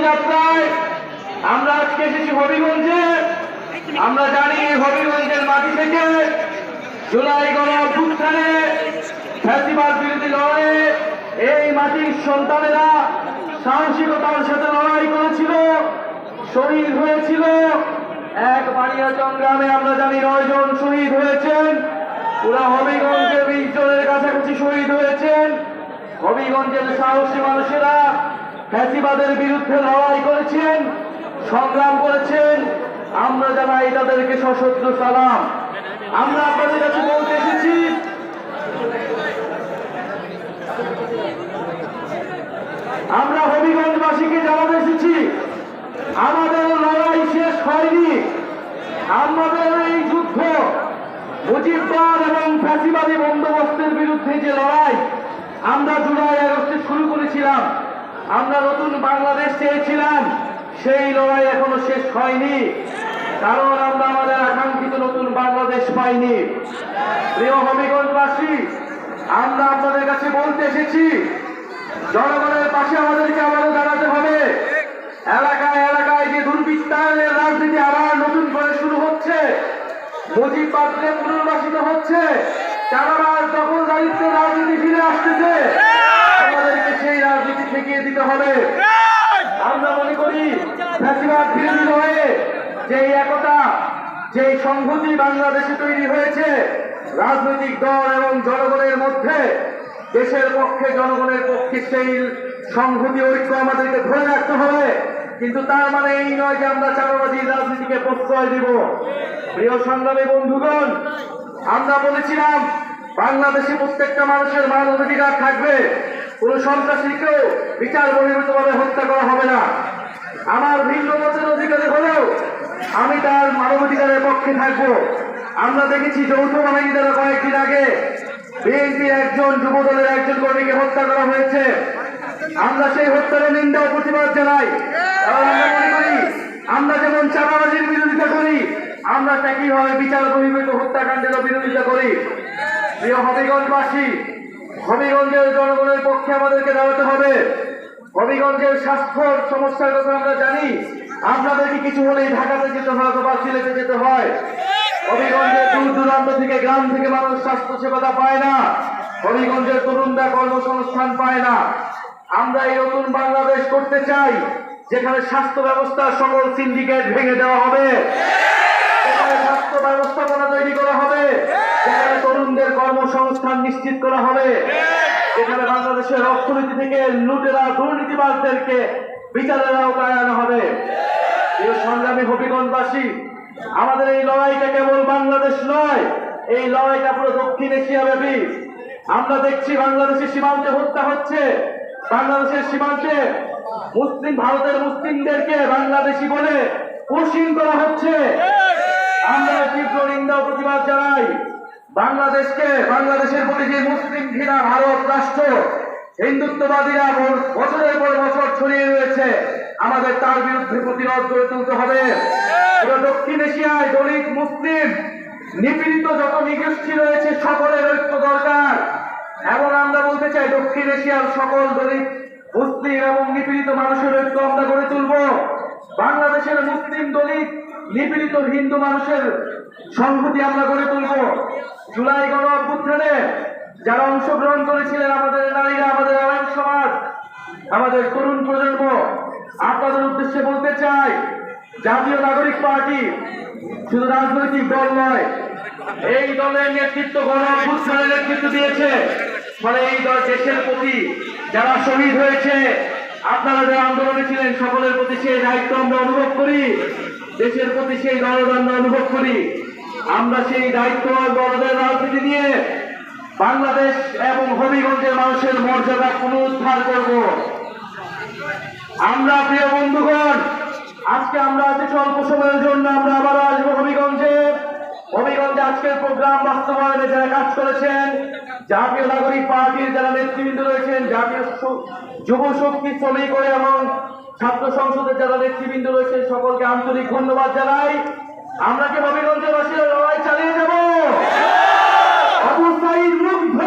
যাত্রায় আমরা আজকে এসেছি হবিগঞ্জে। আমরা জানি হবিগঞ্জের মাটি থেকে জুলাই গণ অভ্যুত্থানে ফ্যাসিবাদ বিরোধী লড়াইয়ে এই মাটির সন্তানেরা সাহসিকতার সাথে লড়াই করেছিল, শহীদ হয়েছিল। এক বানিয়াচং গ্রামে আমরা জানি 9 জন শহীদ হয়েছেন। পুরা হবিগঞ্জে 20 জনের কাছাকাছি শহীদ হয়েছেন। হবিগঞ্জের সাহসী মানুষেরা ফ্যাসিবাদের বিরুদ্ধে লড়াই করেছেন, সংগ্রাম করেছেন। আমরা জানাই তাদেরকে সশস্ত্র সালাম। আমরা আপনাদের কাছে বলতে এসেছি, আমরা হবিগঞ্জবাসীকে জানাতে এসেছি আমাদের লড়াই শেষ হয়নি। আমাদের এই যুদ্ধ মুজিববাদ এবং ফ্যাসিবাদী বন্দোবস্তের বিরুদ্ধে যে লড়াই আমরা জুলাই আগস্টে শুরু করেছিলাম, আমরা নতুন বাংলাদেশ চেয়েছিলাম, সেই লড়াই এখনো শেষ হয়নি। কারণ আমরা আমাদের আকাঙ্ক্ষিত নতুন বাংলাদেশ পাইনি। প্রিয় হবিগঞ্জবাসী, আমরা আপনাদের কাছে বলতে এসেছি জনগণের পাশে আমাদেরকে আবারও দাঁড়াতে হবে। এলাকায় এলাকায় যে দুর্বৃত্তায়নের রাজনীতি আবার নতুন করে শুরু হচ্ছে, মুজিববাদকে পুনর্বাসিত হচ্ছে, চাঁদাবাজ দখলদারিত্বের রাজনীতি ফিরে আসতেছে, আমাদেরকে সেই রাজনীতি ঠেকিয়ে দিতে হবে। আমরা মনে করি ফ্যাসিবাদ বিরোধী হয়ে যে একতা, যে সংহতি বাংলাদেশে তৈরি হয়েছে রাজনৈতিক দল এবং জনগণের মধ্যে, দেশের পক্ষে জনগণের পক্ষে সেই সংহতি ঐক্য আমাদেরকে ধরে রাখতে হবে। কিন্তু তার মানে এই নয় যে আমরা চাঁদাবাজির রাজনীতিকে প্রশ্রয় দিব। প্রিয় সংগ্রামী বন্ধুগণ, আমরা বলেছিলাম বাংলাদেশে প্রত্যেকটা মানুষের মানবাধিকার থাকবে, কোন সন্ত্রাসীকেও বিচার বহির্ভূতভাবে হত্যা করা হবে না। আমার ভিন্ন মতের অধিকারী হলেও আমি তার মানবাধিকারের পক্ষে থাকবো। আমরা দেখেছি যৌথ বাহিনী দ্বারা কয়েকদিন আগে বিএনপির একজন যুবদলের একজন কর্মীকে হত্যা করা হয়েছে। আমরা সেই হত্যার নিন্দা ও প্রতিবাদ জানাই। আমরা মনে করি আমরা যেমন চাঁদাবাজির বিরোধিতা করি, আমরা একইভাবে বিচার বহির্ভূত হত্যাকাণ্ডেরও বিরোধিতা করি। প্রিয় হবিগঞ্জবাসী, হবিগঞ্জের জনগণের পক্ষে আমাদেরকে দাঁড়াতে হবে। হবিগঞ্জের স্বাস্থ্যর সমস্যার কথা আমরা জানি। আপনাদেরকে কিছু হলেই ঢাকাতে যেতে হয় অথবা সিলেটে যেতে হয়। হবিগঞ্জের দূর দূরান্ত থেকে, গ্রাম থেকে মানুষ স্বাস্থ্য সেবাটা পায় না। হবিগঞ্জের তরুণরা কর্মসংস্থান পায় না। আমরা এই নতুন বাংলাদেশ করতে চাই যেখানে স্বাস্থ্য ব্যবস্থার সকল সিন্ডিকেট ভেঙে দেওয়া হবে, যেখানে স্বাস্থ্য ব্যবস্থাপনা তৈরি করা হবে, যেখানে তরুণদের কর্মসংস্থান নিশ্চিত করা হবে, যেখানে বাংলাদেশের অর্থনীতি থেকে লুটেরা দুর্নীতিবাজদেরকে বিচারের আওতায় আনা হবে। এই সংগ্রামী হবিগঞ্জবাসী, আমাদের এই লড়াইটা কেবল বাংলাদেশ নয়, এই লড়াইটা পুরো দক্ষিণ এশিয়া ব্যাপী। আমরা দেখছি বাংলাদেশের সীমান্তে হত্যা হচ্ছে, বাংলাদেশের সীমান্তে ভারতের মুসলিমদেরকে বাংলাদেশি বলে কোশিং করা হচ্ছে। আমরা তীব্র নিন্দা ও প্রতিবাদ জানাই। বাংলাদেশের প্রতি যে মুসলিম ঘৃণা ভারত রাষ্ট্র, হিন্দুত্ববাদীরা বছরের পর বছর ছড়িয়ে রয়েছে, আমাদের তার বিরুদ্ধে প্রতিরোধ গড়ে তুলতে হবে। পুরো দক্ষিণ এশিয়ায় দলিত, মুসলিম, নিপীড়িত যত নিগোষ্ঠী রয়েছে সকলের ঐক্য দরকার। এবং আমরা বলতে চাই দক্ষিণ এশিয়ার সকল দলিত, মুসলিম এবং নিপীড়িত মানুষের ঐক্য আমরা গড়ে তুলব। বাংলাদেশের মুসলিম, দলিত, নিপীড়িত হিন্দু মানুষের সংহতি আমরা গড়ে তুলব। জুলাই গণ অভ্যুত্থানে যারা অংশগ্রহণ করেছিলেন, আমাদের নারীরা, আমাদের আলেম সমাজ, আমাদের তরুণ প্রজন্ম, আপনাদের উদ্দেশ্যে বলতে চাই জাতীয় নাগরিক পার্টি শুধু রাজনৈতিক দল নয়, এই দলের নেতৃত্ব গণ অভ্যুত্থানের নেতৃত্ব দিয়েছে। ফলে এই দল দেশের প্রতি যারা শহীদ হয়েছে, আপনারা যারা আন্দোলনে ছিলেন, সকলের প্রতি সেই দায়িত্ব আমরা অনুভব করি, দেশের প্রতি সেই দরদ আমরা অনুভব করি। আমরা সেই দায়িত্ব দলদের রাজনীতি নিয়ে বাংলাদেশ এবং হবিগঞ্জের মানুষের মর্যাদা পুনরুদ্ধার করব। আমরা প্রিয় বন্ধুগণ, আজকে আমরা আছি স্বল্প সময়ের জন্য, আমরা আবারও আসবো হবিগঞ্জে। আজকের প্রোগ্রাম বাস্তবায়নে যারা কাজ করেছেন, জাতীয় নাগরিক পার্টির যারা নেতৃবৃন্দ রয়েছেন, জাতীয় যুব শক্তি, শ্রমিক এবং ছাত্র সংসদের যারা নেতৃবৃন্দ রয়েছেন, সকলকে আন্তরিক ধন্যবাদ জানাই। আমরা কি হবিগঞ্জের বাসীরা লড়াই চালিয়ে যাব? অবস্থায় মুগ্ধ